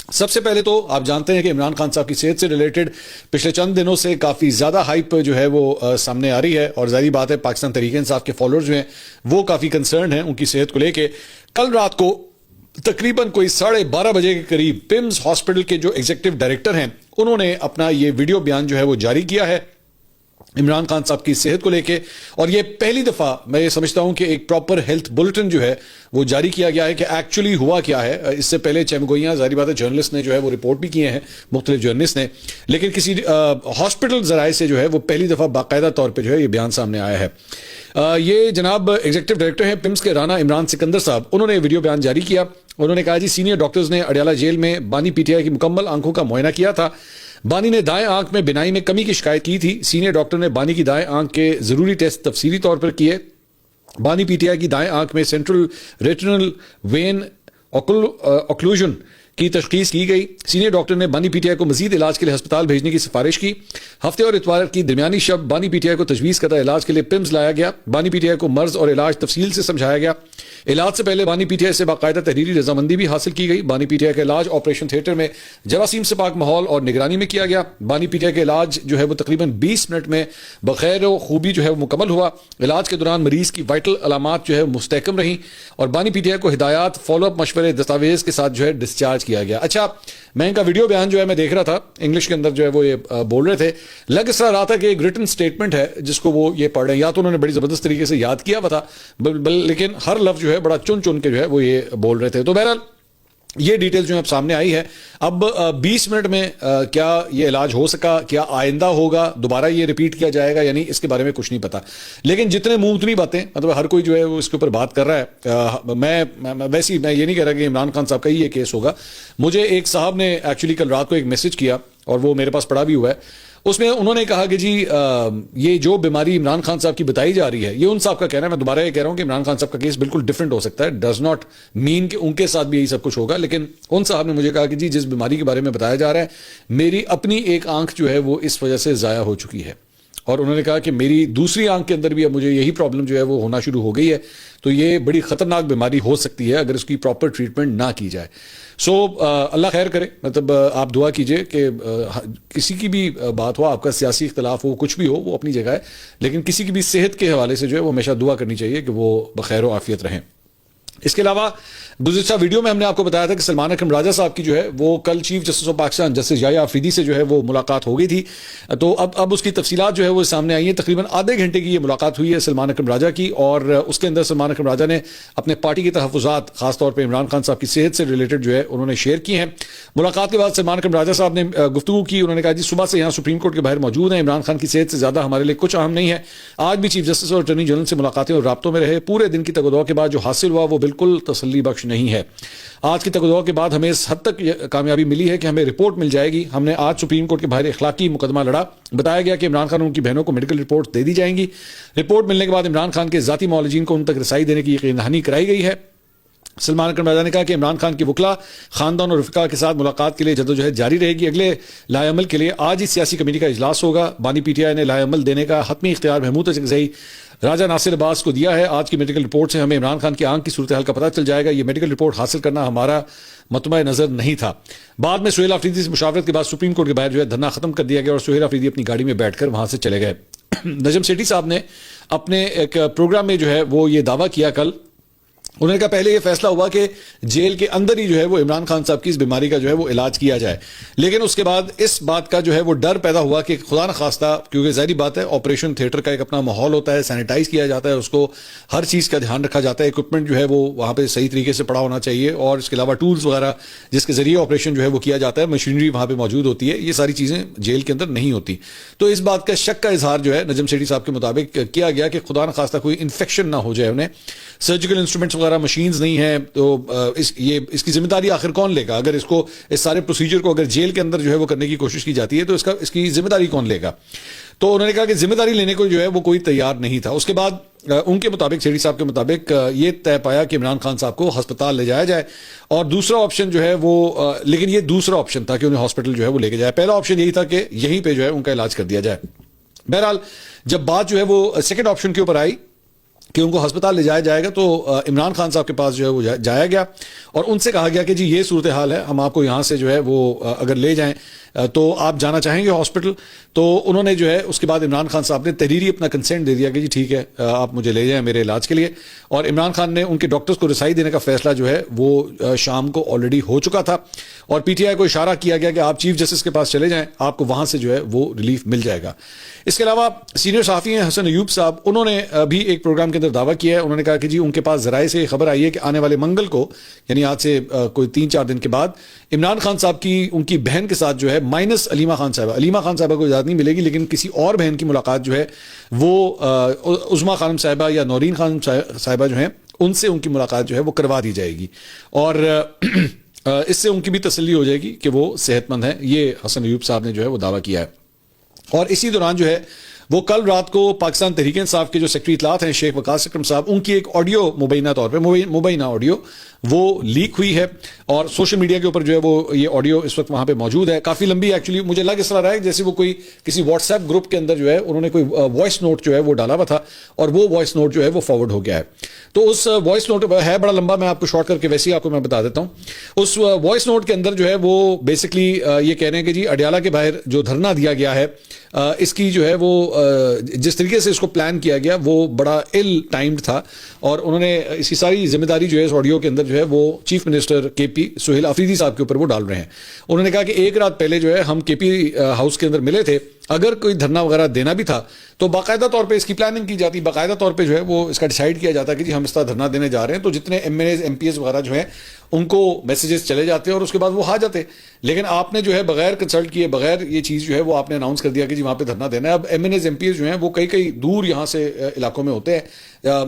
سب سے پہلے تو آپ جانتے ہیں کہ عمران خان صاحب کی صحت سے ریلیٹڈ پچھلے چند دنوں سے کافی زیادہ ہائپ جو ہے وہ سامنے آ رہی ہے، اور ظاہری بات ہے پاکستان تحریک انصاف کے فالوورز جو ہیں وہ کافی کنسرنڈ ہیں ان کی صحت کو لے کے۔ کل رات کو تقریباً کوئی 12:30 بجے کے قریب پمز ہاسپٹل کے جو ایگزیکٹو ڈائریکٹر ہیں انہوں نے اپنا یہ ویڈیو بیان جو ہے وہ جاری کیا ہے عمران خان صاحب کی صحت کو لے کے، اور یہ پہلی دفعہ میں یہ سمجھتا ہوں کہ ایک پراپر ہیلتھ بلٹن جو ہے وہ جاری کیا گیا ہے کہ ایکچولی ہوا کیا ہے۔ اس سے پہلے چمگوئیاں ظاہری بات ہے جرنلسٹ نے جو ہے وہ رپورٹ بھی کیے ہیں، مختلف جرنلسٹ نے، لیکن کسی ہاسپٹل ذرائع سے جو ہے وہ پہلی دفعہ باقاعدہ طور پہ جو ہے یہ بیان سامنے آیا ہے۔ یہ جناب ایگزیکٹو ڈائریکٹر ہیں پمز کے رانا عمران سکندر صاحب، انہوں نے ویڈیو بیان جاری کیا۔ انہوں نے کہا جی سینئر ڈاکٹرز نے اڈیالہ جیل میں بانی پی ٹی آئی کی مکمل آنکھوں کا معائنہ کیا تھا۔ بانی نے دائیں آنکھ میں بینائی میں کمی کی شکایت کی تھی۔ سینئر ڈاکٹر نے بانی کی دائیں آنکھ کے ضروری ٹیسٹ تفصیلی طور پر کیے۔ بانی پی ٹی آئی کی دائیں آنکھ میں سینٹرل ریٹنل وین اوکلوژن کی تشخیص کی گئی۔ سینئر ڈاکٹر نے بانی پی ٹی آئی کو مزید علاج کے لیے ہسپتال بھیجنے کی سفارش کی۔ ہفتے اور اتوار کی درمیانی شب بانی پی ٹی آئی کو تجویز کردہ علاج کے لیے پمز لایا گیا۔ بانی پی ٹی آئی کو مرض اور علاج تفصیل سے سمجھایا گیا۔ علاج سے پہلے بانی پی ٹی آئی سے باقاعدہ تحریری رضامندی بھی حاصل کی گئی۔ بانی پی ٹی آئی کا علاج آپریشن تھیٹر میں جراثیم سے پاک ماحول اور نگرانی میں کیا گیا۔ بانی پی ٹی آئی کا علاج جو ہے وہ تقریباً 20 منٹ میں بخیر و خوبی جو ہے وہ مکمل ہوا۔ علاج کے دوران مریض کی وائٹل علامات جو ہے مستحکم رہیں، اور بانی پی ٹی آئی کو ہدایات فالو اپ مشورے دستاویز کے ساتھ جو ہے ڈسچارج کیا گیا۔ اچھا، میں ان کا ویڈیو بیان جو ہے میں دیکھ رہا تھا، انگلش کے اندر جو ہے وہ یہ بول رہے تھے، لگ اس طرح رہا تھا کہ ایک ریٹن سٹیٹمنٹ ہے جس کو وہ یہ پڑھ رہے ہیں، یا تو انہوں نے بڑی زبردست طریقے سے یاد کیا ہوا تھا لیکن ہر لفظ جو ہے بڑا چن چن کے جو ہے وہ یہ بول رہے تھے۔ تو بہرحال یہ ڈیٹیل جو ہے اب سامنے آئی ہے۔ اب 20 منٹ میں کیا یہ علاج ہو سکا، کیا آئندہ ہوگا دوبارہ یہ ریپیٹ کیا جائے گا یا نہیں، اس کے بارے میں کچھ نہیں پتا، لیکن جتنے منہ اتنی باتیں، مطلب ہر کوئی جو ہے وہ اس کے اوپر بات کر رہا ہے۔ میں یہ نہیں کہہ رہا کہ عمران خان صاحب کا ہی یہ کیس ہوگا۔ مجھے ایک صاحب نے ایکچولی کل رات کو ایک میسج کیا اور وہ میرے پاس پڑا بھی ہوا ہے، اس میں انہوں نے کہا کہ جی یہ جو بیماری عمران خان صاحب کی بتائی جا رہی ہے، یہ ان صاحب کا کہنا ہے، میں دوبارہ یہ کہہ رہا ہوں کہ عمران خان صاحب کا کیس بالکل ڈفرینٹ ہو سکتا ہے، ڈز ناٹ مین کہ ان کے ساتھ بھی یہی سب کچھ ہوگا، لیکن ان صاحب نے مجھے کہا کہ جی جس بیماری کے بارے میں بتایا جا رہا ہے، میری اپنی ایک آنکھ جو ہے وہ اس وجہ سے ضائع ہو چکی ہے، اور انہوں نے کہا کہ میری دوسری آنکھ کے اندر بھی اب مجھے یہی پرابلم جو ہے وہ ہونا شروع ہو گئی ہے، تو یہ بڑی خطرناک بیماری ہو سکتی ہے اگر اس کی پراپر ٹریٹمنٹ نہ کی جائے۔ سو اللہ خیر کرے، مطلب آپ دعا کیجئے کہ کسی کی بھی بات ہو، آپ کا سیاسی اختلاف ہو، کچھ بھی ہو، وہ اپنی جگہ ہے، لیکن کسی کی بھی صحت کے حوالے سے جو ہے وہ ہمیشہ دعا کرنی چاہیے کہ وہ بخیر و عافیت رہیں۔ اس کے علاوہ گزشتہ ویڈیو میں ہم نے آپ کو بتایا تھا کہ سلمان اکرم راجہ صاحب کی جو ہے وہ کل chief justice of Pakistan justice Yahya Afridi سے جو ہے وہ ملاقات ہو گئی تھی، تو اب اس کی تفصیلات جو ہے وہ سامنے آئی ہیں۔ تقریباً آدھے گھنٹے کی یہ ملاقات ہوئی ہے سلمان اکرم راجہ کی، اور اس کے اندر سلمان اکرم راجہ نے اپنے پارٹی کے تحفظات خاص طور پہ عمران خان صاحب کی صحت سے ریلیٹڈ جو ہے انہوں نے شیئر کی ہیں۔ ملاقات کے بعد سلمان اکرم راجہ صاحب نے گفتگو کی، انہوں نے کہا جی صبح سے یہاں سپریم کورٹ کے باہر موجود ہیں، عمران خان کی صحت سے زیادہ ہمارے لیے کچھ اہم نہیں ہے، آج بھی چیف جسٹس اور اٹارنی جنرل سے ملاقاتیں اور رابطوں میں رہے، پورے دن کی تگ و دو کے بعد جو حاصل ہوا وہ بالکل تسلی بخش نہیں ہے۔ آج کی تگ و دو کے بعد ہمیں اس حد تک کامیابی ملی ہے کہ ہمیں رپورٹ مل جائے گی۔ ہم نے آج سپریم کورٹ کے باہر اخلاقی مقدمہ لڑا، بتایا گیا کہ عمران خان اور ان کی بہنوں کو میڈیکل رپورٹ دے دی جائیں گی۔ رپورٹ ملنے کے بعد عمران خان کے ذاتی معالجین کو ان تک رسائی دینے کی یقین دہانی کرائی گئی ہے۔ سلمان اکرم راجہ نے کہا کہ عمران خان کے وکلا، خاندان اور رفقا کے ساتھ ملاقات کے لیے جدوجہد جاری رہے گی۔ اگلے لائے عمل کے لیے آج ہی سیاسی کمیٹی کا اجلاس ہوگا۔ بانی پی ٹی آئی نے لائے عمل دینے کا حتمی اختیار محمود اچکزئی راجہ ناصر عباس کو دیا ہے۔ آج کی میڈیکل رپورٹ سے ہمیں عمران خان کی آنکھ کی صورتحال کا پتہ چل جائے گا۔ یہ میڈیکل رپورٹ حاصل کرنا ہمارا مطمع نظر نہیں تھا۔ بعد میں سہیل آفریدی سے مشاورت کے بعد سپریم کورٹ کے باہر جو ہے دھرنا ختم کر دیا گیا اور سہیل آفریدی اپنی گاڑی میں بیٹھ کر وہاں سے چلے گئے۔ نجم سیٹھی صاحب نے اپنے ایک پروگرام میں جو ہے وہ یہ دعویٰ کیا کل، انہوں نے کہا پہلے یہ فیصلہ ہوا کہ جیل کے اندر ہی جو ہے وہ عمران خان صاحب کی اس بیماری کا جو ہے وہ علاج کیا جائے، لیکن اس کے بعد اس بات کا جو ہے وہ ڈر پیدا ہوا کہ خدا نخواستہ، کیونکہ ظاہری بات ہے آپریشن تھیٹر کا ایک اپنا ماحول ہوتا ہے، سینیٹائز کیا جاتا ہے، اس کو ہر چیز کا دھیان رکھا جاتا ہے، اکوپمنٹ جو ہے وہ وہاں پہ صحیح طریقے سے پڑا ہونا چاہیے، اور اس کے علاوہ ٹولز وغیرہ جس کے ذریعے آپریشن جو ہے وہ کیا جاتا ہے، مشینری وہاں پہ موجود ہوتی ہے، یہ ساری چیزیں جیل کے اندر نہیں ہوتی۔ تو اس بات کا شک کا اظہار جو ہے نجم سیٹھی صاحب کے مطابق کیا گیا کہ خدا نخواستہ کوئی انفیکشن نہ ہو جائے انہیں، سرجیکل انسٹرومنٹس وغیرہ مشینز نہیں ہیں، تو اس کی ذمہ داری آخر کون لے گا؟ اگر اس سارے پروسیجر کو اگر جیل کے اندر جو ہے وہ کرنے کی کوشش کی جاتی ہے تو اس کی ذمہ داری کون لے گا؟ تو انہوں نے کہا کہ ذمہ داری لینے کو جو ہے وہ کوئی تیار نہیں تھا۔ اس کے بعد ان کے مطابق، سیٹھی صاحب کے مطابق، یہ طے پایا کہ عمران خان صاحب کو ہسپتال لے جایا جائے، اور دوسرا آپشن جو ہے وہ لیکن یہ دوسرا آپشن تھا کہ انہیں ہاسپٹل جو ہے وہ لے کے جائے، پہلا آپشن یہی تھا کہ یہیں پہ جو ہے ان کا علاج کر دیا جائے۔ بہرحال جب بات جو ہے وہ سیکنڈ آپشن کے اوپر آئی کہ ان کو ہسپتال لے جایا جائے گا، تو عمران خان صاحب کے پاس جو ہے وہ جایا گیا اور ان سے کہا گیا کہ جی یہ صورتحال ہے، ہم آپ کو یہاں سے جو ہے وہ اگر لے جائیں تو آپ جانا چاہیں گے ہاسپٹل؟ تو انہوں نے جو ہے اس کے بعد عمران خان صاحب نے تحریری اپنا کنسینٹ دے دیا کہ جی ٹھیک ہے آپ مجھے لے جائیں میرے علاج کے لیے. اور عمران خان نے ان کے ڈاکٹرز کو رسائی دینے کا فیصلہ جو ہے وہ شام کو آلریڈی ہو چکا تھا اور پی ٹی آئی کو اشارہ کیا گیا کہ آپ چیف جسٹس کے پاس چلے جائیں، آپ کو وہاں سے جو ہے وہ ریلیف مل جائے گا. اس کے علاوہ سینئر صحافی ہیں حسن ایوب صاحب، انہوں نے بھی ایک پروگرام کے اندر دعویٰ کیا ہے. انہوں نے کہا کہ جی ان کے پاس ذرائع سے خبر آئی ہے کہ آنے والے منگل کو، یعنی آج سے کوئی 3-4 دن کے بعد، عمران خان صاحب کی ان کی بہن کے ساتھ جو ہے مائنس علیمہ خان صاحبہ کو اجازت نہیں ملے گی، لیکن کسی اور بہن کی ملاقات جو ہے وہ عظمیٰ خانم صاحبہ یا نورین خانم صاحبہ جو ہیں ان سے ان کی ملاقات جو ہے وہ کروا دی جائے گی اور اس سے ان کی بھی تسلی ہو جائے گی کہ وہ صحت مند ہیں. یہ حسن ایوب صاحب نے جو ہے وہ دعویٰ کیا ہے. اور اسی دوران جو ہے وہ کل رات کو پاکستان تحریک انصاف کے جو سیکرٹری اطلاعات ہیں شیخ وقاص اکرم صاحب، ان کی ایک آڈیو مبینہ طور پہ مبینہ آڈیو وہ لیک ہوئی ہے اور سوشل میڈیا کے اوپر جو ہے وہ یہ آڈیو اس وقت وہاں پہ موجود ہے. کافی لمبی ایکچولی مجھے لگ اس طرح رہا ہے جیسے وہ کوئی کسی واٹس ایپ گروپ کے اندر جو ہے انہوں نے کوئی وائس نوٹ جو ہے وہ ڈالا ہوا تھا اور وہ وائس نوٹ جو ہے وہ فارورڈ ہو گیا ہے. تو اس وائس نوٹ ہے بڑا لمبا، میں آپ کو شارٹ کر کے ویسے ہی آپ کو میں بتا دیتا ہوں. اس وائس نوٹ کے اندر جو ہے وہ بیسکلی یہ کہہ رہے ہیں کہ جی اڈیالہ کے باہر جو دھرنا دیا گیا ہے اس کی جو ہے وہ جس طریقے سے اس کو پلان کیا گیا وہ بڑا ایل ٹائمڈ تھا اور انہوں نے اس کی ساری ذمہ داری جو ہے اس آڈیو کے اندر جو ہے وہ چیف منسٹر کے پی سہیل آفریدی صاحب کے اوپر وہ ڈال رہے ہیں. انہوں نے کہا کہ ایک رات پہلے جو ہے ہم کے پی ہاؤس کے اندر ملے تھے، اگر کوئی دھرنا وغیرہ دینا بھی تھا تو باقاعدہ طور پہ اس کی پلاننگ کی جاتی، باقاعدہ طور پہ جو ہے وہ اس کا ڈیسائیڈ کیا جاتا کہ جی ہم اس طرح دھرنا دینے جا رہے ہیں، تو جتنے M N as MPs وغیرہ جو ہیں ان کو میسیجز چلے جاتے ہیں اور اس کے بعد وہ آ جاتے. لیکن آپ نے جو ہے بغیر کنسلٹ کیے بغیر یہ چیز جو ہے وہ آپ نے اناؤنس کر دیا کہ جی وہاں پہ دھرنا دینا ہے. اب M N as MPs جو ہیں وہ کئی دور یہاں سے علاقوں میں ہوتے ہیں،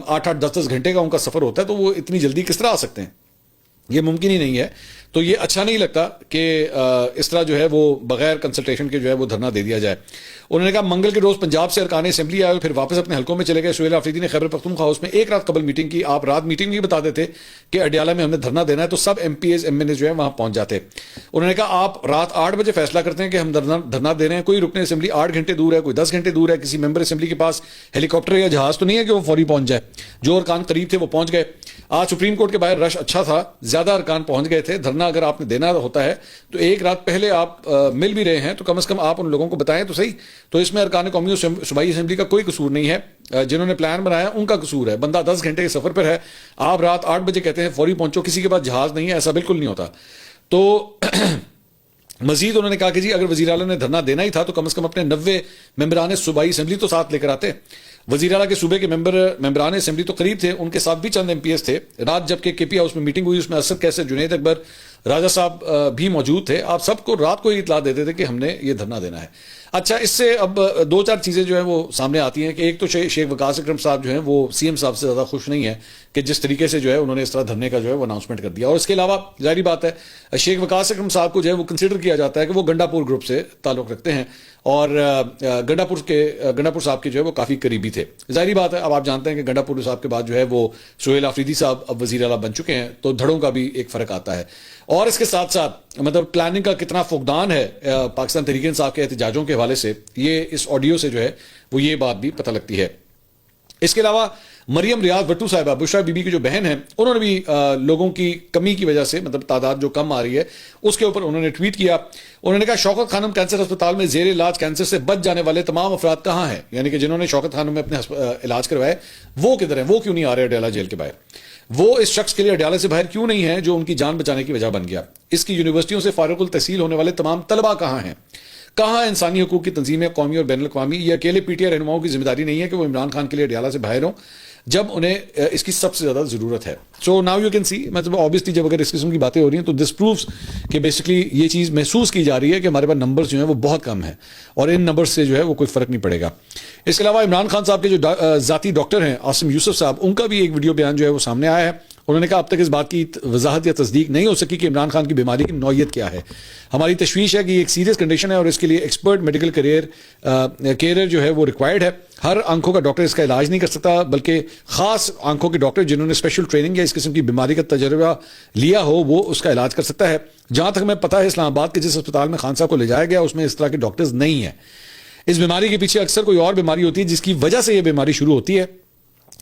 8-10 گھنٹے کا ان کا سفر ہوتا ہے، تو وہ اتنی جلدی کس طرح آ سکتے ہیں؟ یہ ممکن ہی نہیں ہے. تو یہ اچھا نہیں لگتا کہ اس طرح جو ہے وہ بغیر کنسلٹیشن کے جو ہے وہ دھرنا دے دیا جائے. انہوں نے کہا منگل کے روز پنجاب سے ارکان اسمبلی آئے پھر واپس اپنے حلقوں میں چلے گئے. سہیل آفریدی نے خیبر پختونخوا ہاؤس میں ایک رات قبل میٹنگ کی. آپ رات میٹنگ نہیں بتا دیتے کہ اڈیالہ میں ہم نے دھرنا دینا ہے تو سب M P As M N As جو ہے وہاں پہنچ جاتے. انہوں نے کہا آپ رات 8 بجے فیصلہ کرتے ہیں کہ ہم دھرنا دے رہے ہیں، کوئی رکن اسمبلی 8 گھنٹے دور ہے، کوئی 10 گھنٹے دور ہے، کسی ممبر اسمبلی کے پاس ہیلی کاپٹر یا جہاز تو نہیں ہے کہ وہ فوری پہنچ جائے. جو ارکان قریب تھے وہ پہنچ گئے. آج سپریم کورٹ کے باہر رش اچھا تھا، زیادہ ارکان پہنچ گئے تھے. دھرنا اگر آپ نے دینا ہوتا ہے تو ایک رات پہلے آپ مل بھی رہے ہیں تو کم از کم آپ ان لوگوں کو بتائیں تو صحیح. تو اس میں ارکان قومی اور صوبائی اسمبلی کا کوئی قصور نہیں ہے، جنہوں نے پلان بنایا ان کا قصور ہے. بندہ 10 گھنٹے کے سفر پر ہے، آپ رات 8 بجے کہتے ہیں فوری پہنچو، کسی کے پاس جہاز نہیں ہے، ایسا بالکل نہیں ہوتا. تو مزید انہوں نے کہا کہ جی اگر وزیر اعلیٰ نے دھرنا دینا ہی تھا تو کم از کم اپنے 90 ممبران صوبائی اسمبلی تو ساتھ لے کر آتے. وزیر اعلیٰ کے صوبے کے ممبران اسمبلی تو قریب تھے، ان کے ساتھ بھی چند ایم پی ایس تھے. رات جب کہ کے پی ہاؤس میں میٹنگ ہوئی اس میں اسد کیسر، جنید اکبر، راجہ صاحب بھی موجود تھے. آپ سب کو رات کو ہی اطلاع دیتے تھے کہ ہم نے یہ دھرنا دینا ہے. اچھا، اس سے اب 2-4 چیزیں جو ہیں وہ سامنے آتی ہیں کہ ایک تو شیخ وقاص اکرم صاحب جو ہیں وہ سی ایم صاحب سے زیادہ خوش نہیں ہے کہ جس طریقے سے جو ہے انہوں نے اس طرح دھرنے کا جو ہے وہ اناؤنسمنٹ کر دیا. اور اس کے علاوہ ظاہری بات ہے شیخ وقاص اکرم صاحب کو جو ہے وہ کنسیڈر کیا جاتا ہے کہ وہ گنڈا پور گروپ سے تعلق رکھتے ہیں اور گنڈا پور صاحب کے جو ہے وہ کافی قریبی تھے. ظاہری بات ہے، اب آپ جانتے ہیں کہ گنڈا پور صاحب کے بعد جو ہے وہ سہیل آفریدی صاحب اب وزیر اعلیٰ بن چکے ہیں، تو دھڑوں کا بھی ایک فرق آتا ہے. اور اس کے ساتھ ساتھ مطلب پلاننگ کا کتنا فقدان ہے پاکستان تحریک انصاف کے احتجاجوں کے حوالے سے، یہ اس آڈیو سے جو ہے وہ یہ بات بھی پتہ لگتی ہے. اس کے علاوہ مریم ریاض بٹو صاحبہ، بشرا بی بی کی جو بہن ہیں، انہوں نے بھی لوگوں کی کمی کی وجہ سے مطلب تعداد جو کم آ رہی ہے اس کے اوپر انہوں نے ٹویٹ کیا. انہوں نے کہا شوکت خانم کینسر ہسپتال میں زیر علاج کینسر سے بچ جانے والے تمام افراد کہاں ہیں؟ یعنی کہ جنہوں نے شوکت خانم میں اپنے علاج کروائے وہ کدھر ہیں؟ وہ کیوں نہیں آ رہے اڈیالہ جیل کے باہر؟ وہ اس شخص کے لیے اڈیالہ سے باہر کیوں نہیں ہے جو ان کی جان بچانے کی وجہ بن گیا؟ اس کی یونیورسٹیوں سے فارغ التحصیل ہونے والے تمام طلباء کہاں ہیں؟ کہاں انسانی حقوق کی تنظیمیں قومی اور بین الاقوامی؟ یہ اکیلے پی ٹی آئی رہنماؤں کی ذمہ داری نہیں ہے کہ وہ عمران خان کے لیے اڈیالہ سے باہر ہوں جب انہیں اس کی سب سے زیادہ ضرورت ہے. So now you can see, مطلب آبویسلی جب اگر اس قسم کی باتیں ہو رہی ہیں تو دس پروفز کہ بیسکلی یہ چیز محسوس کی جا رہی ہے کہ ہمارے پاس نمبرز جو ہیں وہ بہت کم ہیں اور ان نمبرز سے جو ہے وہ کوئی فرق نہیں پڑے گا. اس کے علاوہ عمران خان صاحب کے جو ذاتی ڈاکٹر ہیں عاصم یوسف صاحب، ان کا بھی ایک ویڈیو بیان جو ہے وہ سامنے آیا ہے. انہوں نے کہا اب تک اس بات کی وضاحت یا تصدیق نہیں ہو سکی کہ عمران خان کی بیماری کی نوعیت کیا ہے. ہماری تشویش ہے کہ یہ ایک سیریس کنڈیشن ہے اور اس کے لیے ایکسپرٹ میڈیکل کیئر جو ہے وہ ریکوائرڈ ہے. ہر آنکھوں کا ڈاکٹر اس کا علاج نہیں کر سکتا، بلکہ خاص آنکھوں کے ڈاکٹر جنہوں نے اسپیشل ٹریننگ یا اس قسم کی بیماری کا تجربہ لیا ہو وہ اس کا علاج کر سکتا ہے. جہاں تک میں پتہ ہے اسلام آباد کے جس اسپتال میں خان صاحب کو لے جایا گیا اس میں اس طرح کے ڈاکٹرز نہیں ہیں. اس بیماری کے پیچھے اکثر کوئی اور بیماری ہوتی ہے جس کی وجہ سے یہ بیماری شروع ہوتی ہے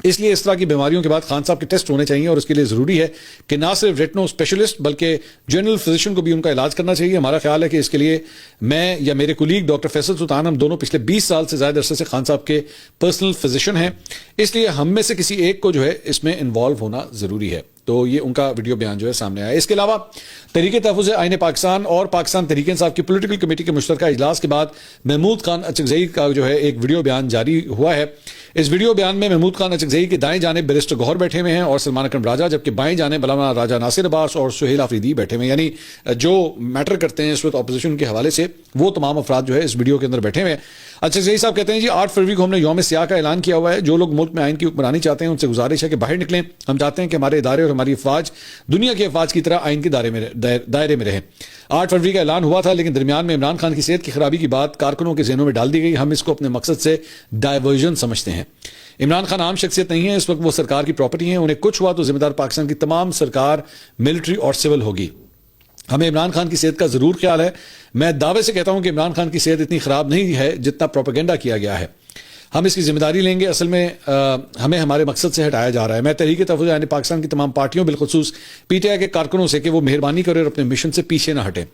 اس لیے اس طرح کی بیماریوں کے بعد خان صاحب کے ٹیسٹ ہونے چاہیے اور اس کے لیے ضروری ہے کہ نہ صرف ریٹنو اسپیشلسٹ بلکہ جنرل فزیشین کو بھی ان کا علاج کرنا چاہیے. ہمارا خیال ہے کہ اس کے لیے میں یا میرے کولیگ ڈاکٹر فیصل سلطان ہم دونوں پچھلے 20 سال سے زیادہ عرصے سے خان صاحب کے پرسنل فزیشین ہیں, اس لیے ہم میں سے کسی ایک کو جو ہے اس میں انوالو ہونا ضروری ہے. تو یہ ان کا ویڈیو بیان جو ہے سامنے آیا. اس کے علاوہ تحریک تحفظ آئین پاکستان اور پاکستان تحریک انصاف کی پولیٹیکل کمیٹی کے مشترکہ اجلاس کے بعد محمود خان اچکزئی کا جو ہے ایک ویڈیو بیان جاری ہوا ہے. اس ویڈیو بیان میں محمود خان اچکزئی کے دائیں جانب بیرسٹر گوہر بیٹھے ہوئے ہیں اور سلمان اکرم راجہ, جبکہ بائیں جانب علامہ راجہ ناصر عباس اور سہیل آفریدی بیٹھے ہوئے ہیں. یعنی جو میٹر کرتے ہیں اس وقت اپوزیشن کے حوالے سے وہ تمام افراد جو ہے اس ویڈیو کے اندر بیٹھے ہوئے ہیں. اچکزئی صاحب کہتے ہیں جی 8 فروری کو ہم نے یوم سیاہ کا اعلان کیا ہوا ہے. جو لوگ ملک میں آئین کی حکمرانی چاہتے ہیں ان سے گزارش ہے کہ باہر نکلیں. ہم چاہتے ہیں کہ ہمارے ادارے اور ہماری افواج دنیا کے افواج کی طرح آئین کے دائرے میں رہیں. 8 فروری کا اعلان ہوا تھا لیکن درمیان میں عمران خان کی صحت کی خرابی کی بات کارکنوں کے ذہنوں میں ڈال دی گئی. ہم اس کو اپنے مقصد سے ڈائیورژن سمجھتے ہیں. عمران خان عام شخصیت نہیں ہے, اس وقت وہ سرکار کی پراپرٹی ہیں. انہیں کچھ ہوا تو ذمہ دار پاکستان کی تمام سرکار ملٹری اور سول ہوگی. ہمیں عمران خان کی صحت کا ضرور خیال ہے. میں دعوے سے کہتا ہوں کہ عمران خان کی صحت اتنی خراب نہیں ہے جتنا پروپیگنڈا کیا گیا ہے. ہم اس کی ذمہ داری لیں گے. اصل میں ہمیں ہمارے مقصد سے ہٹایا جا رہا ہے. میں تحریک تحفظ آئین پاکستان کی تمام پارٹیوں بالخصوص پی ٹی آئی کے کارکنوں سے کہ وہ مہربانی کریں اور اپنے مشن سے پیچھے نہ ہٹیں.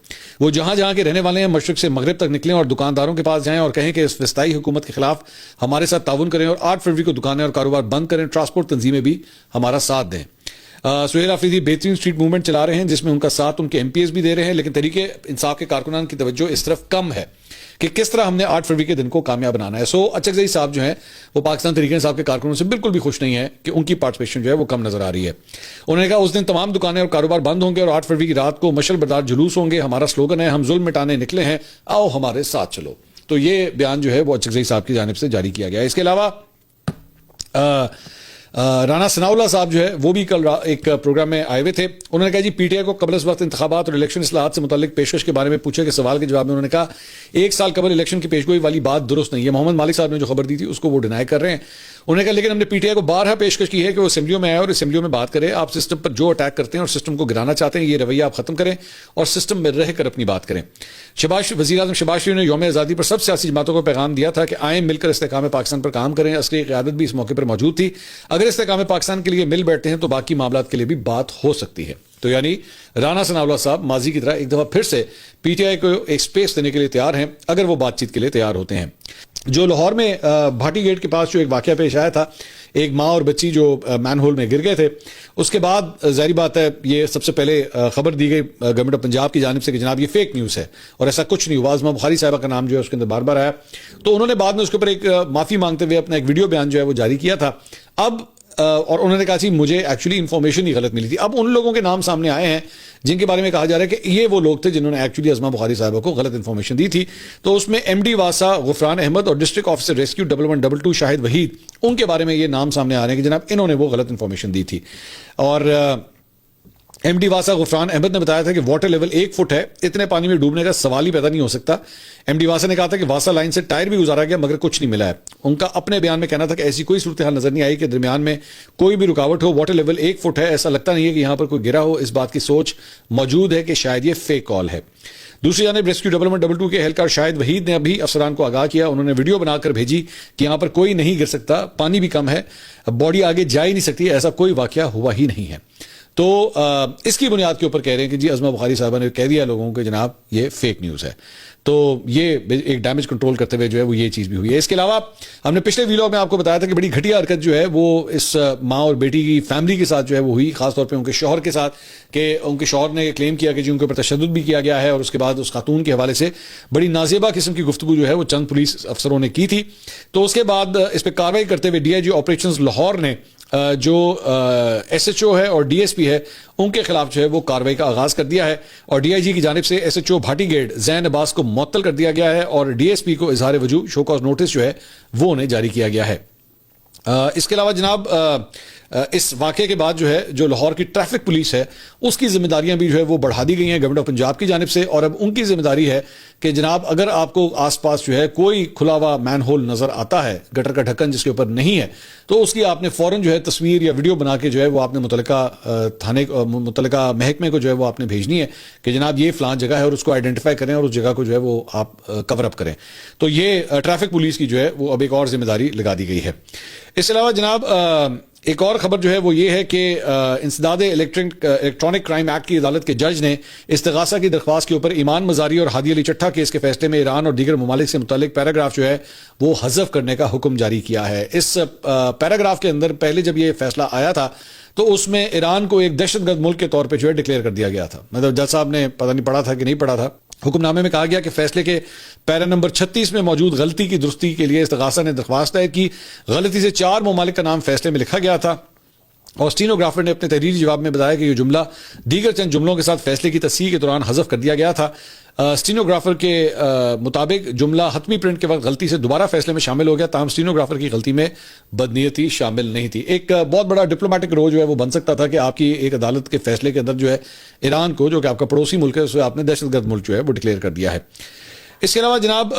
وہ جہاں جہاں کے رہنے والے ہیں مشرق سے مغرب تک نکلیں اور دکانداروں کے پاس جائیں اور کہیں کہ اس وسطائی حکومت کے خلاف ہمارے ساتھ تعاون کریں اور 8 فروری کو دکانیں اور کاروبار بند کریں. ٹرانسپورٹ تنظیمیں بھی ہمارا ساتھ دیں. سہیل آفریدی بہترین اسٹریٹ موومنٹ چلا رہے ہیں جس میں ان کا ساتھ ان کے ایم پی ایس بھی دے رہے ہیں, لیکن تحریک انصاف کے کارکنان کی توجہ اس طرف کم ہے کہ کس طرح ہم نے 8 فروری کے دن کو کامیاب بنانا ہے. اچکزئی صاحب جو ہیں وہ پاکستان تحریک انصاف کے کارکنوں سے بالکل بھی خوش نہیں ہے کہ ان کی پارٹیسپیشن جو ہے وہ کم نظر آ رہی ہے. انہوں نے کہا اس دن تمام دکانیں اور کاروبار بند ہوں گے اور 8 فروری کی رات کو مشعل بردار جلوس ہوں گے. ہمارا سلوگن ہے ہم ظلم مٹانے نکلے ہیں, آؤ ہمارے ساتھ چلو. تو یہ بیان جو ہے وہ اچکزئی صاحب کی جانب سے جاری کیا گیا ہے. اس کے علاوہ رانا ثناءاللہ صاحب جو ہے وہ بھی کل ایک پروگرام میں آئے ہوئے تھے. انہوں نے کہا جی پی ٹی آئی کو قبل از وقت انتخابات اور الیکشن اصلاحات سے متعلق پیشکش کے بارے میں پوچھے کہ سوال کے جواب میں انہوں نے کہا 1 سال قبل الیکشن کی پیشگوئی والی بات درست نہیں ہے. محمد مالک صاحب نے جو خبر دی تھی اس کو وہ ڈینائی کر رہے ہیں. انہوں نے کہا لیکن ہم نے پی ٹی آئی کو بارہا پیشکش کی ہے کہ وہ اسمبلیوں میں آئے اور اسمبلیوں میں بات کرے. آپ سسٹم پر جو اٹیک کرتے ہیں اور سسٹم کو گرانا چاہتے ہیں یہ رویہ آپ ختم کریں اور سسٹم میں رہ کر اپنی بات کریں. وزیر اعظم شہباز شریف نے یوم آزادی پر سب سیاسی جماعتوں کو پیغام دیا تھا کہ آئیں مل کر استحکام پاکستان پر کام کریں. عسکری قیادت بھی اس موقع پر موجود تھی. اگر استحکام پاکستان کے لیے مل بیٹھتے ہیں تو باقی معاملات کے لیے بھی بات ہو سکتی ہے. تو یعنی رانا ثناءاللہ صاحب ماضی کی طرح ایک دفعہ پھر سے پی ٹی آئی کو ایک سپیس دینے کے لیے تیار ہیں اگر وہ بات چیت کے لیے تیار ہوتے ہیں. جو لاہور میں بھاٹی گیٹ کے پاس جو ایک واقعہ پیش آیا تھا, ایک ماں اور بچی جو مین ہول میں گر گئے تھے, اس کے بعد ظاہری بات ہے یہ سب سے پہلے خبر دی گئی گورنمنٹ آف پنجاب کی جانب سے کہ جناب یہ فیک نیوز ہے اور ایسا کچھ نہیں ہوا. ازما بخاری صاحبہ کا نام جو ہے اس کے اندر بار بار آیا, تو انہوں نے بعد میں اس کے اوپر ایک معافی مانگتے ہوئے اپنا ایک ویڈیو بیان جو ہے وہ جاری کیا تھا. اب اور انہوں نے کہا کہ مجھے ایکچولی انفارمیشن ہی غلط ملی تھی. اب ان لوگوں کے نام سامنے آئے ہیں جن کے بارے میں کہا جا رہا ہے کہ یہ وہ لوگ تھے جنہوں نے ایکچولی ازما بخاری صاحبہ کو غلط انفارمیشن دی تھی. تو اس میں ایم ڈی واسا غفران احمد اور ڈسٹرکٹ آفیسر ریسکیو 1122 شاہد وحید, ان کے بارے میں یہ نام سامنے آ رہے ہیں کہ جناب انہوں نے وہ غلط انفارمیشن دی تھی. اور ایم ڈی واسا غفران احمد نے بتایا تھا کہ واٹر لیول 1 فٹ ہے, اتنے پانی میں ڈوبنے کا سوال ہی پیدا نہیں ہو سکتا. ایم ڈی واسا نے کہا تھا کہ واسا لائن سے ٹائر بھی گزارا گیا مگر کچھ نہیں ملا ہے. ان کا اپنے بیان میں کہنا تھا کہ ایسی کوئی صورتحال نظر نہیں آئی کہ درمیان میں کوئی بھی رکاوٹ ہو. واٹر لیول 1 فٹ ہے, ایسا لگتا نہیں ہے کہ یہاں پر کوئی گرا ہو. اس بات کی سوچ موجود ہے کہ شاید یہ فیک کال ہے. دوسری جانب ریسکیو 1122 کے اہلکار شاہد وحید نے ابھی افسران کو آگاہ کیا. انہوں نے ویڈیو بنا کر بھیجی کہ یہاں پر کوئی نہیں گر سکتا, پانی بھی کم ہے, باڈی آگے جا ہی نہیں سکتی, ایسا کوئی واقعہ ہوا ہی نہیں ہے. تو اس کی بنیاد کے اوپر کہہ رہے ہیں کہ جی ازما بخاری صاحبہ نے کہہ دیا لوگوں کو کہ جناب یہ فیک نیوز ہے. تو یہ ایک ڈیمیج کنٹرول کرتے ہوئے جو ہے وہ یہ چیز بھی ہوئی ہے. اس کے علاوہ ہم نے پچھلے ویلاگ میں آپ کو بتایا تھا کہ بڑی گھٹیا حرکت جو ہے وہ اس ماں اور بیٹی کی فیملی کے ساتھ جو ہے وہ ہوئی, خاص طور پہ ان کے شوہر کے ساتھ, کہ ان کے شوہر نے کلیم کیا کہ جی ان کے اوپر تشدد بھی کیا گیا ہے اور اس کے بعد اس خاتون کے حوالے سے بڑی نازیبا قسم کی گفتگو جو ہے وہ چند پولیس افسروں نے کی تھی. تو اس کے بعد اس پہ کاروائی کرتے ہوئے D I G operations Lahore نے جو ایس ایچ او ہے اور ڈی ایس پی ہے ان کے خلاف جو ہے وہ کاروائی کا آغاز کر دیا ہے. اور ڈی آئی جی کی جانب سے S H O Bhati Gate Zain Abbas کو معطل کر دیا گیا ہے اور ڈی ایس پی کو اظہار وجوہ شو کاز نوٹس جو ہے وہ انہیں جاری کیا گیا ہے. اس کے علاوہ جناب اس واقعے کے بعد جو ہے جو لاہور کی ٹریفک پولیس ہے اس کی ذمہ داریاں بھی جو ہے وہ بڑھا دی گئی ہیں گورنمنٹ آف پنجاب کی جانب سے, اور اب ان کی ذمہ داری ہے کہ جناب اگر آپ کو آس پاس جو ہے کوئی کھلا ہوا مین ہول نظر آتا ہے, گٹر کا ڈھکن جس کے اوپر نہیں ہے, تو اس کی آپ نے فوراً جو ہے تصویر یا ویڈیو بنا کے جو ہے وہ آپ نے متعلقہ محکمے کو جو ہے وہ آپ نے بھیجنی ہے کہ جناب یہ فلان جگہ ہے, اور اس کو آئیڈینٹیفائی کریں اور اس جگہ کو جو ہے وہ آپ کور اپ کریں. تو یہ ٹریفک پولیس کی جو ہے وہ اب ایک اور ذمہ داری لگا دی گئی ہے. اس کے علاوہ جناب ایک اور خبر جو ہے وہ یہ ہے کہ انسداد الیکٹرانک کرائم ایکٹ کی عدالت کے جج نے استغاثہ کی درخواست کے اوپر ایمان مزاری اور ہادی علی چٹھا کیس کے فیصلے میں ایران اور دیگر ممالک سے متعلق پیراگراف جو ہے وہ حذف کرنے کا حکم جاری کیا ہے. اس پیراگراف کے اندر پہلے جب یہ فیصلہ آیا تھا تو اس میں ایران کو ایک دہشت گرد ملک کے طور پہ جو ہے ڈکلیئر کر دیا گیا تھا. مطلب جج صاحب نے پتہ نہیں پڑھا تھا کہ نہیں پڑھا تھا. حکم نامے میں کہا گیا کہ فیصلے کے پیرا نمبر 36 میں موجود غلطی کی درستی کے لیے استغاثہ نے درخواست دائر کی. غلطی سے 4 ممالک کا نام فیصلے میں لکھا گیا تھا, اور اسٹینوگرافر نے اپنے تحریری جواب میں بتایا کہ یہ جملہ دیگر چند جملوں کے ساتھ فیصلے کی تصحیح کے دوران حذف کر دیا گیا تھا. اسٹینوگرافر کے مطابق جملہ حتمی پرنٹ کے وقت غلطی سے دوبارہ فیصلے میں شامل ہو گیا, تاہم اسٹینوگرافر کی غلطی میں بدنیتی شامل نہیں تھی. ایک بہت بڑا ڈپلومیٹک رو جو ہے وہ بن سکتا تھا کہ آپ کی ایک عدالت کے فیصلے کے اندر جو ہے ایران کو, جو کہ آپ کا پڑوسی ملک ہے, اسے آپ نے دہشت گرد ملک جو ہے وہ ڈکلیئر کر دیا ہے. اس کے علاوہ جناب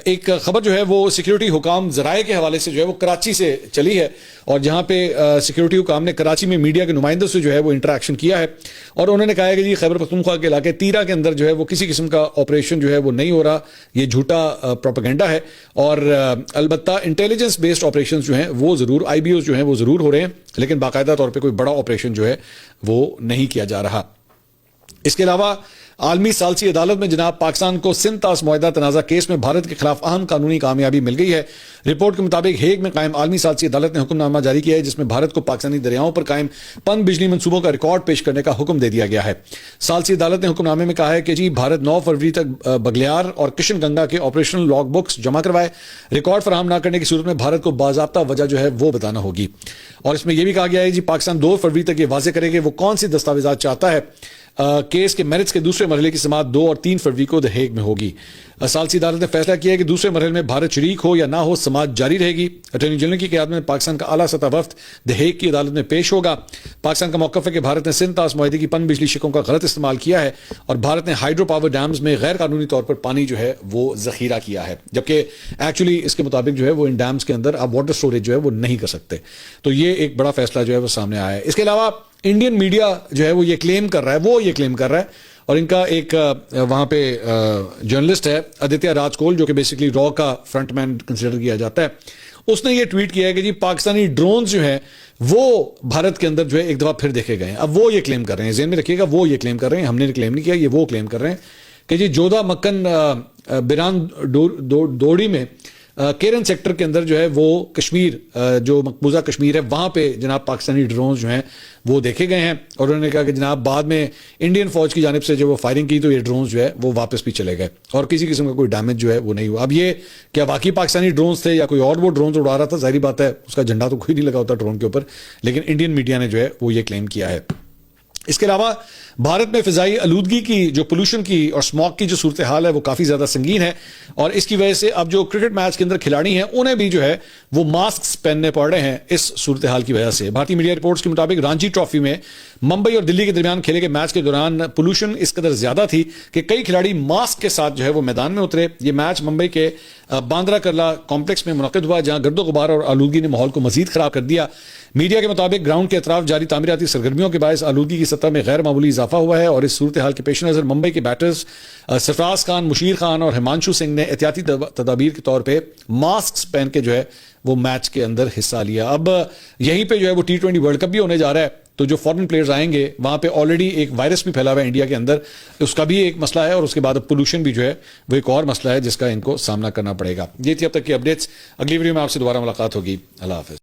ایک خبر جو ہے وہ سیکیورٹی حکام ذرائع کے حوالے سے جو ہے وہ کراچی سے چلی ہے, اور جہاں پہ سیکیورٹی حکام نے کراچی میں میڈیا کے نمائندوں سے جو ہے وہ انٹریکشن کیا ہے, اور انہوں نے کہا ہے کہ جی خیبر پختونخوا کے علاقے تیرا کے اندر جو ہے وہ کسی قسم کا آپریشن جو ہے وہ نہیں ہو رہا, یہ جھوٹا پروپیگنڈا ہے, اور البتہ انٹیلیجنس بیسڈ آپریشن جو ہیں وہ ضرور IBOs جو ہیں وہ ضرور ہو رہے ہیں, لیکن باقاعدہ طور پہ کوئی بڑا آپریشن جو ہے وہ نہیں کیا جا رہا. اس کے علاوہ عالمی ثالثی عدالت میں جناب پاکستان کو سندھ طاس معاہدہ تنازع کیس میں بھارت کے خلاف اہم قانونی کامیابی مل گئی ہے. رپورٹ کے مطابق ہیگ میں قائم عالمی ثالثی عدالت نے حکم نامہ جاری کیا ہے جس میں بھارت کو پاکستانی دریاؤں پر قائم پن بجلی منصوبوں کا ریکارڈ پیش کرنے کا حکم دے دیا گیا ہے. ثالثی عدالت نے حکم نامے میں کہا ہے کہ جی بھارت 9 فروری تک بگلیار اور کشن گنگا کے آپریشنل لاگ بکس جمع کروائے. ریکارڈ فراہم نہ کرنے کی صورت میں بھارت کو باضابطہ وجہ جو ہے وہ بتانا ہوگی, اور اس میں یہ بھی کہا گیا ہے جی پاکستان 2 فروری تک یہ واضح کرے کہ وہ کون سی دستاویزات چاہتا ہے. کیس کے میرٹس کے دوسرے مرحلے کی سماعت 2 اور 3 فروری کو ہیگ میں ہوگی. ثالثی عدالت نے فیصلہ کیا ہے کہ دوسرے مرحلے میں بھارت شریک ہو یا نہ ہو سماعت جاری رہے گی. اٹارنی جنرل کی قیادت میں پاکستان کا اعلیٰ سطح وفد ہیگ کی عدالت میں پیش ہوگا. پاکستان کا موقف ہے کہ بھارت نے سندھ طاس معاہدے کی پن بجلی شکوں کا غلط استعمال کیا ہے, اور بھارت نے ہائیڈرو پاور ڈیمز میں غیر قانونی طور پر پانی جو ہے وہ ذخیرہ کیا ہے, جبکہ ایکچولی اس کے مطابق جو ہے وہ ان ڈیمز کے اندر آپ واٹر سٹوریج جو ہے وہ نہیں کر سکتے. تو یہ ایک بڑا فیصلہ جو ہے وہ سامنے آیا ہے. اس کے علاوہ انڈین میڈیا جو ہے وہ یہ کلیم کر رہا ہے, اور ان کا ایک وہاں پہ جرنلسٹ ہے آدتیہ راج کول, جو کہ بیسکلی را کا فرنٹ مین کنسیڈر کیا جاتا ہے. اس نے یہ ٹویٹ کیا ہے کہ جی پاکستانی ڈرونز جو ہیں وہ بھارت کے اندر جو ہے ایک دفعہ پھر دیکھے گئے ہیں. اب وہ یہ کلیم کر رہے ہیں, ذہن میں رکھیے گا, وہ یہ کلیم کر رہے ہیں, ہم نے کلیم نہیں کیا, یہ وہ کلیم کر رہے ہیں کہ جی جودہ مکن بیران دوڑی میں کیرن سیکٹر کے اندر جو ہے وہ کشمیر, جو مقبوضہ کشمیر ہے, وہاں پہ جناب پاکستانی ڈرونز جو ہیں وہ دیکھے گئے ہیں, اور انہوں نے کہا کہ جناب بعد میں انڈین فوج کی جانب سے جو وہ فائرنگ کی تو یہ ڈرونز جو ہے وہ واپس بھی چلے گئے, اور کسی قسم کا کوئی ڈیمیج جو ہے وہ نہیں ہوا. اب یہ کیا واقعی پاکستانی ڈرونز تھے یا کوئی اور وہ ڈرونز اڑا رہا تھا, ظاہری بات ہے اس کا جھنڈا تو کوئی نہیں لگا ہوتا ڈرون کے اوپر, لیکن انڈین میڈیا نے جو ہے وہ یہ کلیم کیا ہے. اس کے علاوہ بھارت میں فضائی آلودگی کی جو پولوشن کی اور اسموگ کی جو صورتحال ہے وہ کافی زیادہ سنگین ہے, اور اس کی وجہ سے اب جو کرکٹ میچ کے اندر کھلاڑی ہیں انہیں بھی جو ہے وہ ماسکس پہننے پڑ رہے ہیں اس صورتحال کی وجہ سے. بھارتی میڈیا رپورٹس کے مطابق رانجی ٹرافی میں ممبئی اور دلی کے درمیان کھیلے گئے میچ کے دوران پولوشن اس قدر زیادہ تھی کہ کئی کھلاڑی ماسک کے ساتھ جو ہے وہ میدان میں اترے. یہ میچ ممبئی کے باندرا کرلا کمپلیکس میں منعقد ہوا, جہاں گرد و غبار اور آلودگی نے ماحول کو مزید خراب کر دیا. میڈیا کے مطابق گراؤنڈ کے اطراف جاری تعمیراتی سرگرمیوں کے باعث آلودگی کی سطح میں غیر معمولی اضافہ ہوا ہے, اور اس صورتحال کے پیش نظر ممبئی کے بیٹرز سرفراز خان, مشیر خان اور ہمانشو سنگھ نے احتیاطی تدابیر کے طور پہ ماسکس پہن کے جو ہے وہ میچ کے اندر حصہ لیا. اب یہیں پہ جو ہے وہ T20 ورلڈ کپ بھی ہونے جا رہا ہے, تو جو فورن پلیئرز آئیں گے وہاں پہ آلریڈی ایک وائرس بھی پھیلا ہوا ہے انڈیا کے اندر, اس کا بھی ایک مسئلہ ہے, اور اس کے بعد پولوشن بھی جو ہے وہ ایک اور مسئلہ ہے جس کا ان کو سامنا کرنا پڑے گا. یہ تھی اب تک کی اپڈیٹس. اگلی ویڈیو میں آپ سے دوبارہ ملاقات ہوگی. اللہ حافظ.